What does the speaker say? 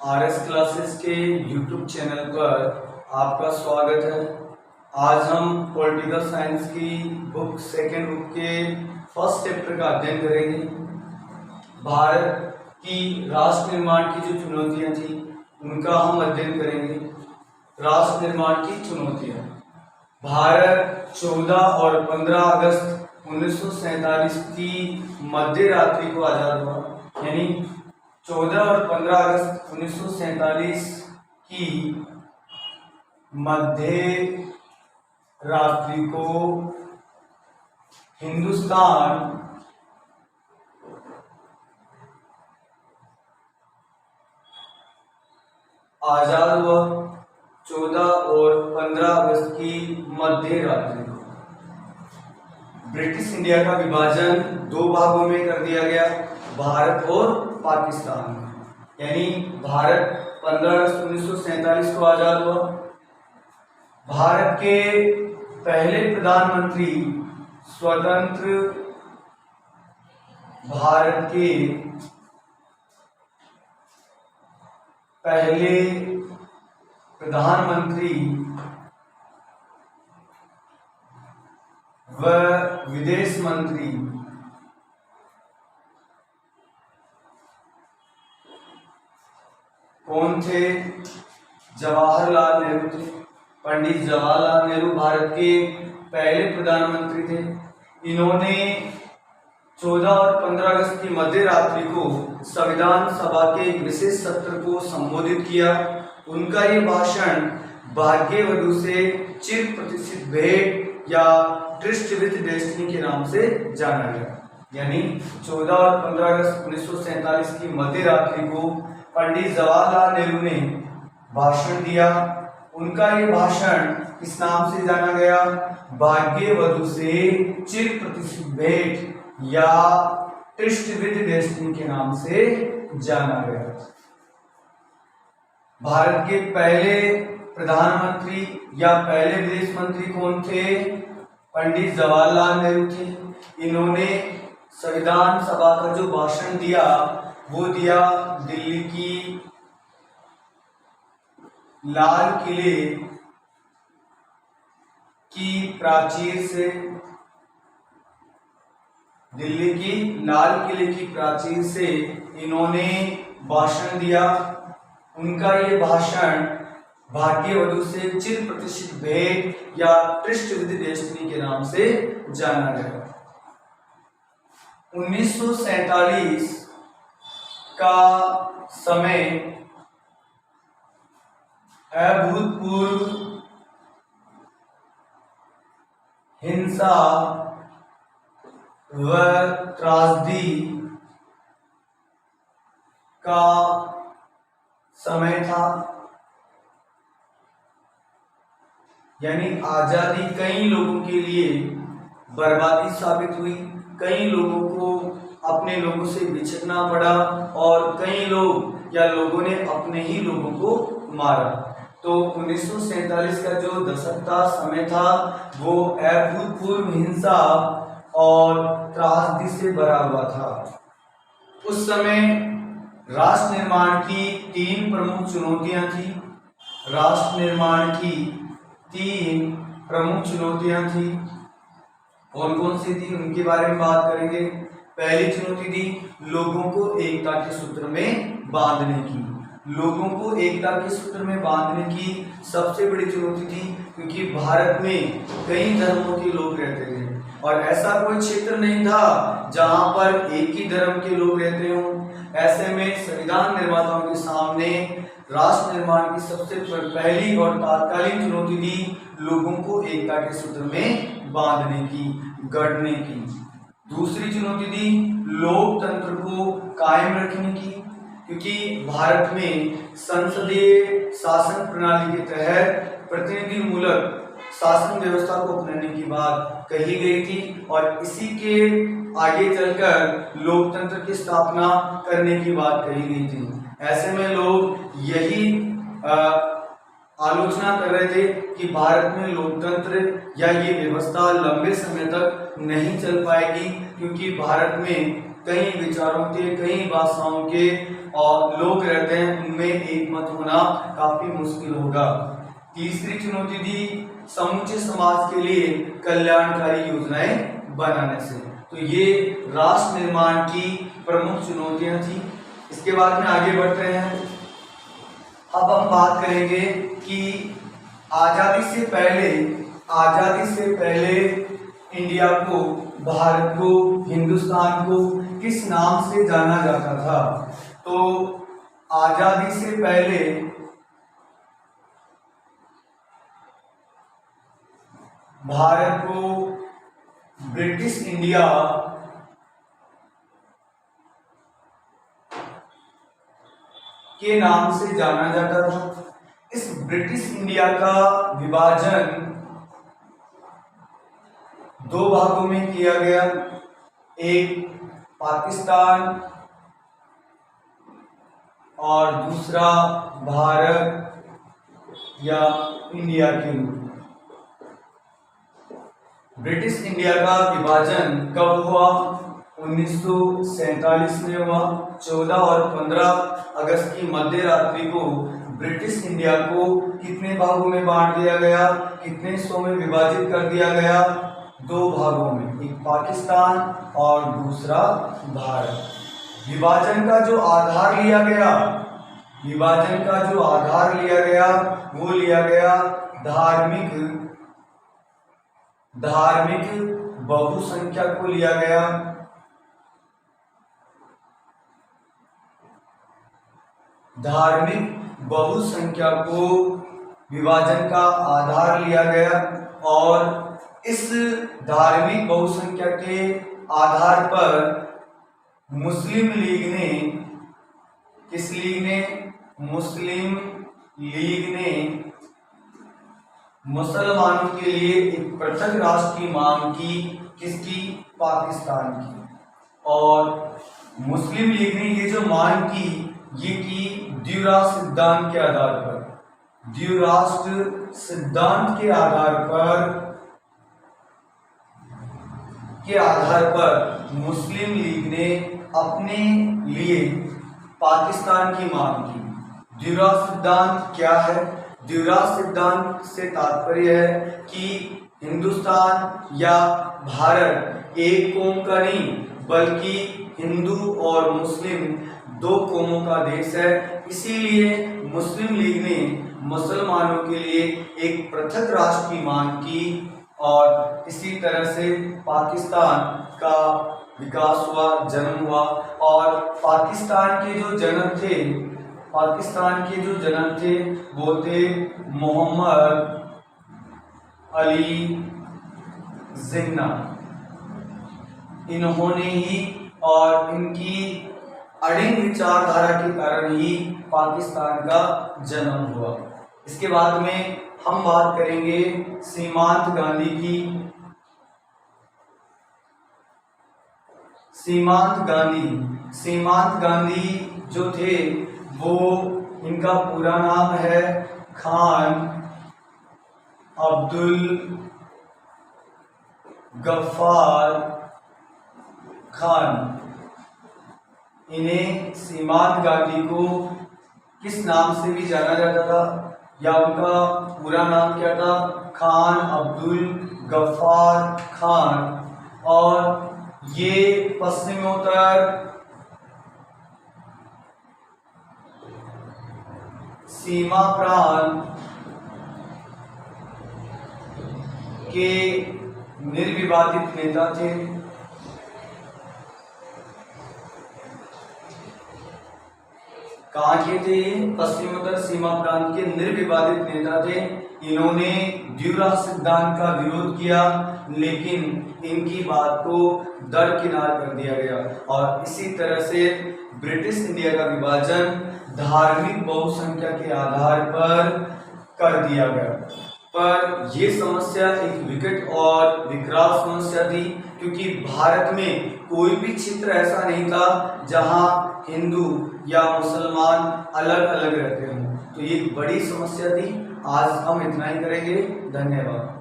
RS classes के YouTube channel पर आपका स्वागत है। आज हम पॉलिटिकल साइंस की बुक सेकेंड बुक के फर्स्ट चैप्टर का अध्ययन करेंगे। भारत की राष्ट्र निर्माण की जो चुनौतियां थी उनका हम अध्ययन करेंगे। राष्ट्र निर्माण की चुनौतियां। भारत 14 और 15 अगस्त 1947 की मध्य रात्रि को आजाद हुआ, यानी 14 और 15 अगस्त 1947 की मध्य रात्रि को हिंदुस्तान आजाद हुआ। 14 और 15 अगस्त की मध्य रात्रि को ब्रिटिश इंडिया का विभाजन दो भागों में कर दिया गया, भारत और पाकिस्तान। यानी भारत 15 अगस्त 1947 को आजाद हुआ। भारत के पहले प्रधानमंत्री, स्वतंत्र भारत के पहले प्रधानमंत्री व विदेश मंत्री कौन थे? जवाहरलाल नेहरू थे। पंडित जवाहरलाल नेहरू भारत के पहले प्रधानमंत्री थे। इन्होंने 14 और 15 अगस्त की मध्य रात्रि को संविधान सभा के एक विशेष सत्र को संबोधित किया। उनका ये भाषण भाग्यवधू से चिर प्रतिष्ठित भेंट या ट्रिस्ट विद डेस्टिनी के नाम से जाना गया। यानी 14 और 15 अगस्त 1947 की मध्य रात्रि को पंडित जवाहरलाल नेहरू ने भाषण दिया। उनका ये भाषण किस नाम से जाना गया? भाग्यवधू से चिर प्रतिष्ठित भेंट या ट्रिस्ट विद डेस्टिनी के नाम से जाना गया। भारत के पहले प्रधानमंत्री या पहले विदेश मंत्री कौन थे? पंडित जवाहरलाल नेहरू थे। इन्होंने संविधान सभा का जो भाषण दिया वो दिया दिल्ली की लाल किले की प्राचीर से। दिल्ली की लाल किले की प्राचीर से इन्होंने भाषण दिया। उनका ये भाषण भाग्यवधू से चिर प्रतिष्ठित भेंट या ट्रिस्ट विद डेस्टिनी के नाम से जाना गया। 1947 का समय अभूतपूर्व हिंसा व त्रासदी का समय था। यानी आजादी कई लोगों के लिए बर्बादी साबित हुई। कई लोगों को अपने लोगों से बिछड़ना पड़ा और कई लोग या लोगों ने अपने ही लोगों को मारा। तो 1947 का जो दशक था, समय था, वो अभूतपूर्व हिंसा और त्रासदी से भरा हुआ था। उस समय राष्ट्र निर्माण की 3 प्रमुख चुनौतियां थी। राष्ट्र निर्माण की 3 प्रमुख चुनौतियां थी। कौन कौन सी थी उनके बारे में बात करेंगे। पहली चुनौती थी लोगों को एकता के सूत्र में बांधने की। लोगों को एकता के सूत्र में बांधने की सबसे बड़ी चुनौती थी, क्योंकि भारत में कई धर्मों के लोग रहते थे और ऐसा कोई क्षेत्र नहीं था जहां पर एक ही धर्म के लोग रहते हों। ऐसे में संविधान निर्माताओं के सामने राष्ट्र निर्माण की सबसे पहली और तात्कालिक चुनौती थी लोगों को एकता के सूत्र में बांधने की, गढ़ने की। दूसरी चुनौती थी लोकतंत्र को कायम रखने की, क्योंकि भारत में संसदीय शासन प्रणाली के तहत प्रतिनिधि मूलक शासन व्यवस्था को अपनाने की बात कही गई थी और इसी के आगे चलकर लोकतंत्र की स्थापना करने की बात कही गई थी। ऐसे में लोग यही आलोचना कर रहे थे कि भारत में लोकतंत्र या ये व्यवस्था लंबे समय तक नहीं चल पाएगी, क्योंकि भारत में कई विचारों के, कई भाषाओं के और लोग रहते हैं, उनमें एक मत होना काफी मुश्किल होगा। तीसरी चुनौती थी समूचे समाज के लिए कल्याणकारी योजनाएं बनाने से। तो ये राष्ट्र निर्माण की प्रमुख चुनौतियां थी। इसके बाद में आगे बढ़ते हैं। अब हम बात करेंगे कि आजादी से पहले इंडिया को, भारत को, हिंदुस्तान को किस नाम से जाना जाता था। तो आजादी से पहले भारत को ब्रिटिश इंडिया के नाम से जाना जाता था। इस ब्रिटिश इंडिया का विभाजन दो भागों में किया गया, एक पाकिस्तान और दूसरा भारत या इंडिया के रूप में। ब्रिटिश इंडिया का विभाजन कब हुआ? 1947 में हुआ। 14 और 15 अगस्त की मध्य रात्रि को ब्रिटिश इंडिया को कितने भागों में बांट दिया गया, कितने हिस्सों में विभाजित कर दिया गया? दो भागों में, एक पाकिस्तान और दूसरा भारत। विभाजन का जो आधार लिया गया, वो लिया गया धार्मिक बहुसंख्या को लिया गया। धार्मिक बहुसंख्या को विभाजन का आधार लिया गया और इस धार्मिक बहुसंख्या के आधार पर मुस्लिम लीग ने मुसलमानों के लिए एक पृथक राष्ट्र की मांग की। किसकी? पाकिस्तान की। और मुस्लिम लीग ने ये जो मांग की, ये की द्विराष्ट्र सिद्धांत के आधार पर। द्विराष्ट्र सिद्धांत के आधार पर मुस्लिम लीग ने अपने लिए पाकिस्तान की मांग की। द्विराष्ट्र सिद्धांत क्या है? द्विराष्ट्र सिद्धांत से तात्पर्य है कि हिंदुस्तान या भारत एक कौम का नहीं, बल्कि हिंदू और मुस्लिम दो कौमों का देश है। इसीलिए मुस्लिम लीग ने मुसलमानों के लिए एक पृथक राष्ट्र की मांग की और इसी तरह से पाकिस्तान का विकास हुआ, जन्म हुआ। और पाकिस्तान के जो जनक थे वो थे मोहम्मद अली जिन्ना। इन्होंने ही और इनकी अड़िंग विचारधारा के कारण ही पाकिस्तान का जन्म हुआ। इसके बाद में हम बात करेंगे सीमांत गांधी की। सीमांत गांधी जो थे वो, इनका पूरा नाम है खान अब्दुल गफ्फार खान। इन्हें सीमांत गांधी को किस नाम से भी जाना जाता था, या उनका पूरा नाम क्या था? खान अब्दुल गफ्फार खान। और ये पश्चिमोत्तर सीमा प्रांत के निर्विवादित नेता थे। कहाँ के थे? पश्चिमोत्तर सीमा प्रांत के निर्विवादित नेता थे। इन्होंने द्विराष्ट्र सिद्धांत का विरोध किया, लेकिन इनकी बात को दरकिनार कर दिया गया और इसी तरह से ब्रिटिश इंडिया का विभाजन धार्मिक बहुसंख्या के आधार पर कर दिया गया। पर यह समस्या एक विकट और विकराल समस्या थी, क्योंकि भारत में कोई भी क्षेत्र ऐसा नहीं था जहां हिंदू या मुसलमान अलग अलग रहते हों। तो ये बड़ी समस्या थी। आज हम इतना ही करेंगे। धन्यवाद।